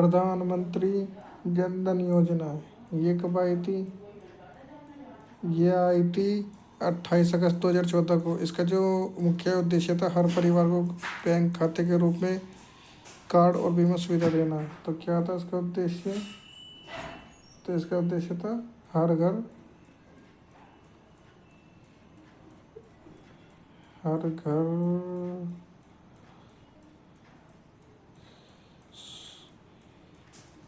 प्रधानमंत्री जन धन योजना, ये कब आई थी? ये आई थी 28 अगस्त 2014 को। इसका जो मुख्य उद्देश्य था, हर परिवार को बैंक खाते के रूप में कार्ड और बीमा सुविधा देना। तो क्या था इसका उद्देश्य? तो इसका उद्देश्य था हर घर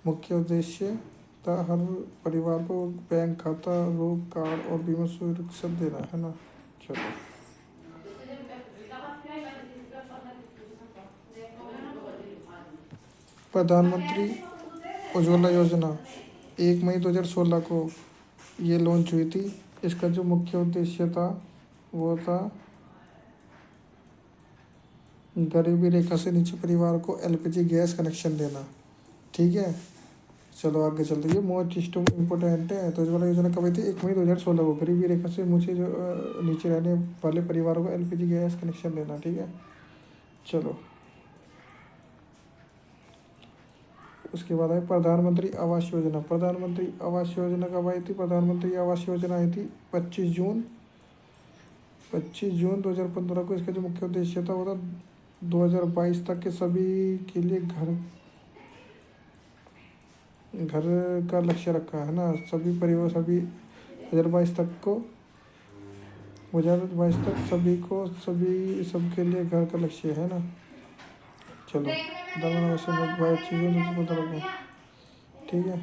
मुख्य उद्देश्य था हर परिवार को बैंक खाता, रोग कार्ड और बीमा सुरक्षा देना, है ना। चलो, प्रधानमंत्री उज्ज्वला योजना 1 मई 2016 को ये लॉन्च हुई थी। इसका जो मुख्य उद्देश्य था वो था गरीबी रेखा से नीचे परिवार को एलपीजी गैस कनेक्शन देना। ठीक है, चलो आगे चलते हैं। ये मोस्ट इम्पोर्टेंट है। तो उज्ज्वला योजना कब आई थी? 1 मई 2016 को। गरीबी रेखा से मुझे जो नीचे रहने वाले परिवारों को एलपीजी गैस कनेक्शन देना। ठीक है, चलो उसके बाद है प्रधानमंत्री आवास योजना। प्रधानमंत्री आवास योजना कब आई थी? प्रधानमंत्री आवास योजना आई थी 25 जून 2015 को। इसका जो मुख्य उद्देश्य था वो था 2022 तक के सभी के लिए घर का लक्ष्य रखा है ना। सभी परिवार 2022 तक सभी सबके लिए घर का लक्ष्य है ना। चलो, 25 जून 2015 को। ठीक है,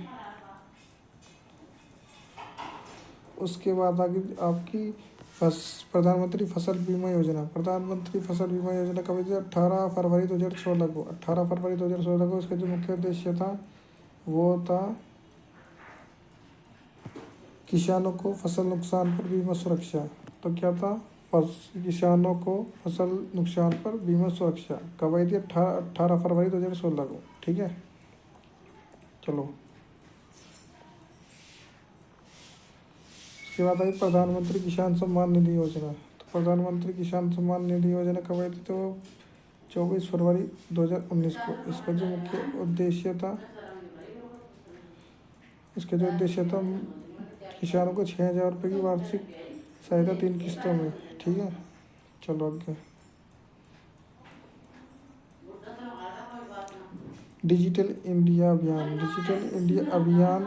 उसके बाद आगे आपकी प्रधानमंत्री फसल बीमा योजना। प्रधानमंत्री फसल बीमा योजना कब आई थी? 18 फरवरी 2016 को। 18 फरवरी 2016 को। इसका जो मुख्य उद्देश्य था वो था किसानों को फसल नुकसान पर बीमा सुरक्षा। तो क्या था? किसानों को फसल नुकसान पर बीमा सुरक्षा कब आई थी? 18 फरवरी 2016 को। ठीक है, चलो उसके बाद आई प्रधानमंत्री किसान सम्मान निधि योजना। तो प्रधानमंत्री किसान सम्मान निधि योजना कब आई थी? तो 24 फरवरी 2019 को। इसका जो उद्देश्य था किसानों को 6,000 रुपये की वार्षिक सहायता 3 किस्तों में। ठीक है, चलो आगे। डिजिटल इंडिया अभियान। डिजिटल इंडिया अभियान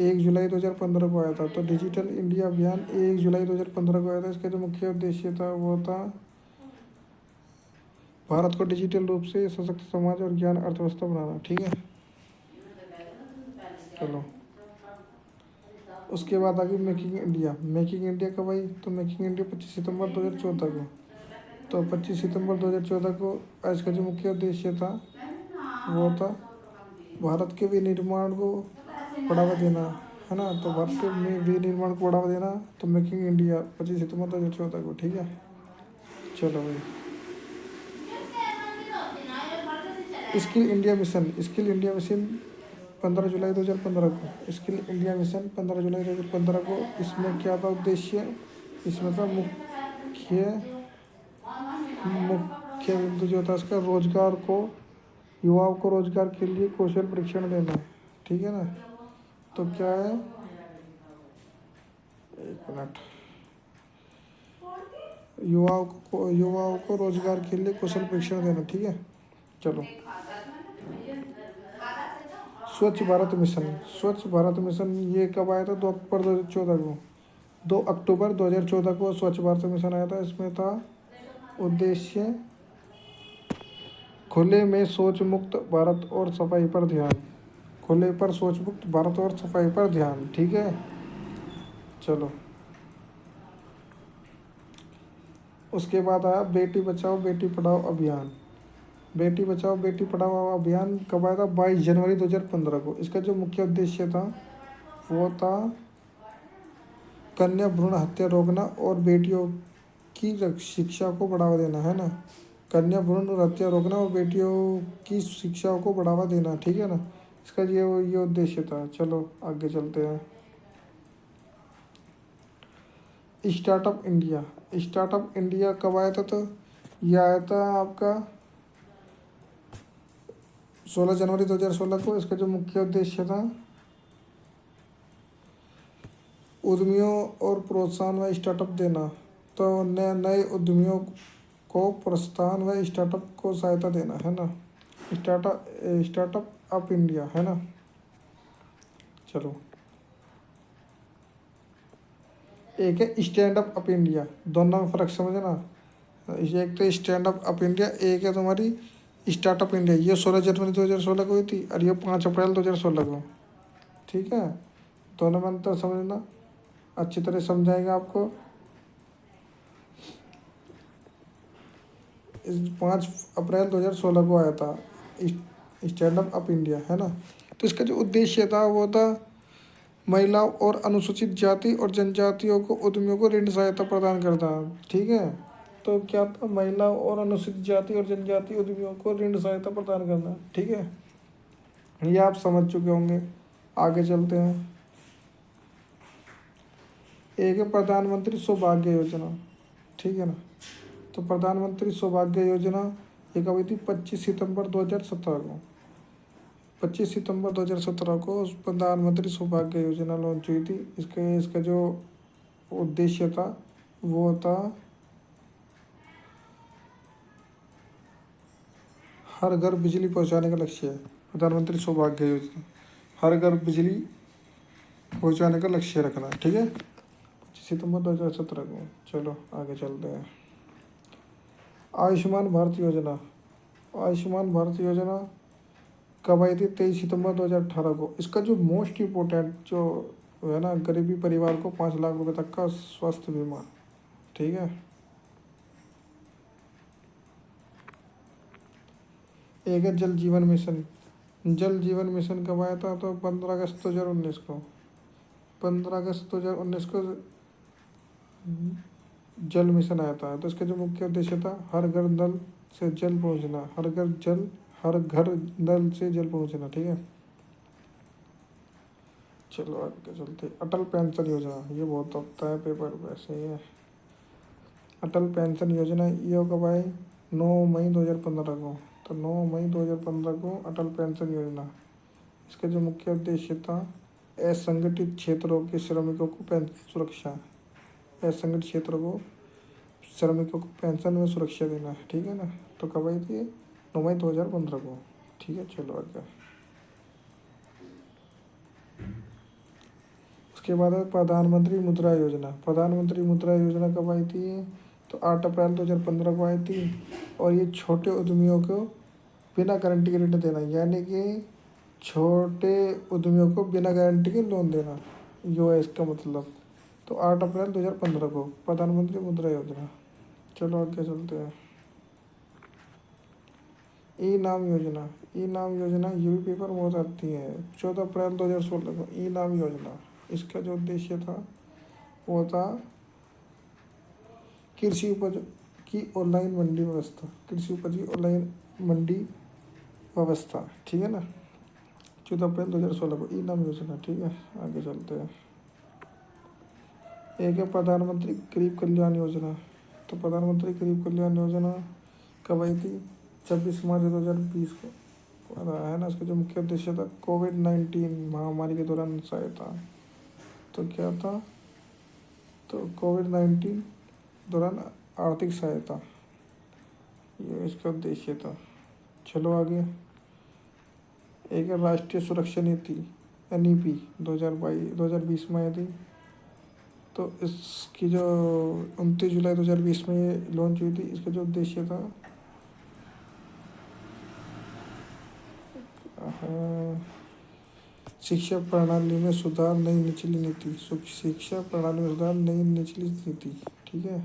1 जुलाई 2015 को आया था। तो डिजिटल इंडिया अभियान 1 जुलाई 2015 को आया था। इसका जो मुख्य उद्देश्य था वो था भारत को डिजिटल रूप से सशक्त समाज और ज्ञान अर्थव्यवस्था बनाना। ठीक है, चलो उसके बाद आगे मेकिंग इंडिया। मेकिंग इंडिया कब आई? तो मेकिंग इंडिया 25 सितंबर 2014 को। तो 25 सितंबर 2014 को इसका जो मुख्य उद्देश्य था वो था भारत के विनिर्माण को बढ़ावा देना, है ना। तो भारत के विनिर्माण को बढ़ावा देना। तो मेकिंग इंडिया 25 सितंबर 2014 को। ठीक है, चलो भाई। Skill India mission. 15 जुलाई 2015 को। स्किल इंडिया मिशन 15 जुलाई 2015 को। इसमें क्या था उद्देश्य? इसमें था मुख्य बिंदु जो था इसका युवाओं को रोजगार के लिए कौशल प्रशिक्षण देना। ठीक है ना। तो क्या है, एक मिनट, युवाओं को रोजगार के लिए कौशल प्रशिक्षण देना। ठीक है, चलो स्वच्छ भारत मिशन। स्वच्छ भारत मिशन ये कब आया था? 2 अक्टूबर 2014 को। 2 अक्टूबर 2014 को स्वच्छ भारत मिशन आया था। इसमें था उद्देश्य खुले में शौच मुक्त भारत और सफाई पर ध्यान। खुले पर शौच मुक्त भारत और सफाई पर ध्यान। ठीक है, चलो उसके बाद आया बेटी बचाओ बेटी पढ़ाओ अभियान। बेटी बचाओ बेटी पढ़ाओ अभियान कब आया था? 22 जनवरी 2015 को। इसका जो मुख्य उद्देश्य था वो था कन्या भ्रूण हत्या रोकना और बेटियों की शिक्षा को बढ़ावा देना, है ना। कन्या भ्रूण हत्या रोकना और बेटियों की शिक्षा को बढ़ावा देना। ठीक है ना, इसका ये उद्देश्य था। चलो आगे चलते हैं। Startup India. स्टार्टअप इंडिया कब आया था? तो यह आया था आपका 16 जनवरी 2016 को इसका जो मुख्य उद्देश्य था उद्यमियों और प्रोत्साहन व स्टार्टअप देना। तो नए नए उद्यमियों को प्रोत्साहन व स्टार्टअप को सहायता देना है ना। स्टार्टअप अप इंडिया है ना। चलो एक है स्टैंड अप इंडिया, दोनों में फ़र्क समझना। एक तो स्टैंड अप इंडिया, एक है तुम्हारी स्टार्टअप इंडिया। ये 16 जनवरी 2016 को हुई थी और ये 5 अप्रैल 2016 को। ठीक है, दोनों में अंतर समझना, अच्छी तरह समझाएगा आपको। इस 5 अप्रैल 2016 को आया था स्टैंड अप इंडिया है ना। तो इसका जो उद्देश्य था वो था महिलाओं और अनुसूचित जाति और जनजातियों को उद्यमियों को ऋण सहायता प्रदान करना। ठीक है, तो क्या था, महिलाओं और अनुसूचित जाति और जनजाति उद्यमियों को ऋण सहायता प्रदान करना। ठीक है, ये आप समझ चुके होंगे। आगे चलते हैं। एक है प्रधानमंत्री सौभाग्य योजना। ठीक है ना। तो प्रधानमंत्री सौभाग्य योजना ये कब हुई थी? 25 सितंबर 2017 को। 25 सितंबर 2017 को प्रधानमंत्री सौभाग्य योजना लॉन्च हुई थी। इसका जो उद्देश्य था वो था हर घर बिजली पहुंचाने का लक्ष्य है। प्रधानमंत्री सौभाग्य योजना हर घर बिजली पहुंचाने का लक्ष्य रखना है। ठीक है, 25 सितंबर 2017 को। चलो आगे चलते हैं। आयुष्मान भारत योजना। आयुष्मान भारत योजना कब आई थी? 23 सितंबर 2018 को। इसका जो मोस्ट इम्पोर्टेंट जो है ना, गरीबी परिवार को 5 लाख रुपए तक का स्वास्थ्य बीमा। ठीक है, एक है जल जीवन मिशन। जल जीवन मिशन कब आया था? तो 15 अगस्त 2019 को। 15 अगस्त 2019 को जल मिशन आया था। तो इसका जो मुख्य उद्देश्य था हर घर नल से जल पहुंचना, हर घर नल से जल पहुंचना। ठीक है, चलो आगे चलते। अटल पेंशन योजना, ये बहुत आता है पेपर वैसे ही है। अटल पेंशन योजना ये कब आई? 9 मई 2015 को। तो 9 मई 2015 को अटल पेंशन योजना। इसका जो मुख्य उद्देश्य था असंगठित क्षेत्रों के श्रमिकों को पेंशन सुरक्षा। असंगठित क्षेत्रों को श्रमिकों को पेंशन में सुरक्षा देना है। ठीक है ना। तो कब आई थी? 9 मई 2015 को। ठीक है, चलो आगे। उसके बाद है प्रधानमंत्री मुद्रा योजना। प्रधानमंत्री मुद्रा योजना कब आई थी? तो 8 अप्रैल 2015 को आई थी। और ये छोटे उद्यमियों को बिना गारंटी के ऋण देना, यानी कि छोटे उद्यमियों को बिना गारंटी के लोन देना, यो है इसका मतलब। तो 8 अप्रैल 2015 को प्रधानमंत्री मुद्रा योजना। चलो आगे चलते हैं। ई नाम योजना। ई नाम योजना ये भी पेपर बहुत आती है। 14 अप्रैल 2016 को ई नाम योजना। इसका जो उद्देश्य था वो था कृषि उपज की ऑनलाइन मंडी व्यवस्था। कृषि उपज की ऑनलाइन मंडी व्यवस्था। ठीक है ना। 14 अप्रैल 2016 को ई नाम योजना। ठीक है, आगे चलते हैं। एक है प्रधानमंत्री गरीब कल्याण योजना। तो प्रधानमंत्री गरीब कल्याण योजना कब आई थी? 26 मार्च 2020 को है ना। इसका जो मुख्य उद्देश्य था कोविड-19 महामारी के दौरान सहायता। तो क्या था? तो कोविड-19 दौरान आर्थिक सहायता, ये इसका उद्देश्य था। चलो आगे। एक है राष्ट्रीय सुरक्षा नीति NEP 2020 में आई थी। तो इसकी जो 29 जुलाई 2020 में ये लॉन्च हुई थी। इसका जो उद्देश्य था शिक्षा प्रणाली में सुधार, नई निचली नीति। शिक्षा प्रणाली में सुधार, नई निचली नीति। ठीक है,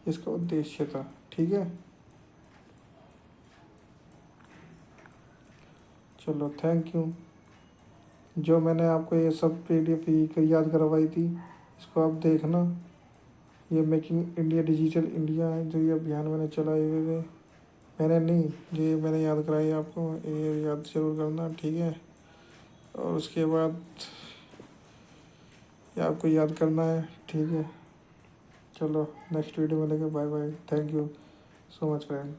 इसका उद्देश्य था। ठीक है, चलो थैंक यू। जो मैंने आपको ये सब PDF याद करवाई थी, इसको आप देखना। ये मेकिंग इंडिया डिजिटल इंडिया है, जो ये अभियान मैंने चलाए हुए थे। मैंने नहीं, ये मैंने याद कराई आपको, ये याद जरूर करना। ठीक है, और उसके बाद ये आपको याद करना है। ठीक है, चलो नेक्स्ट वीडियो में मिलेंगे। Bye bye, thank you so much friend.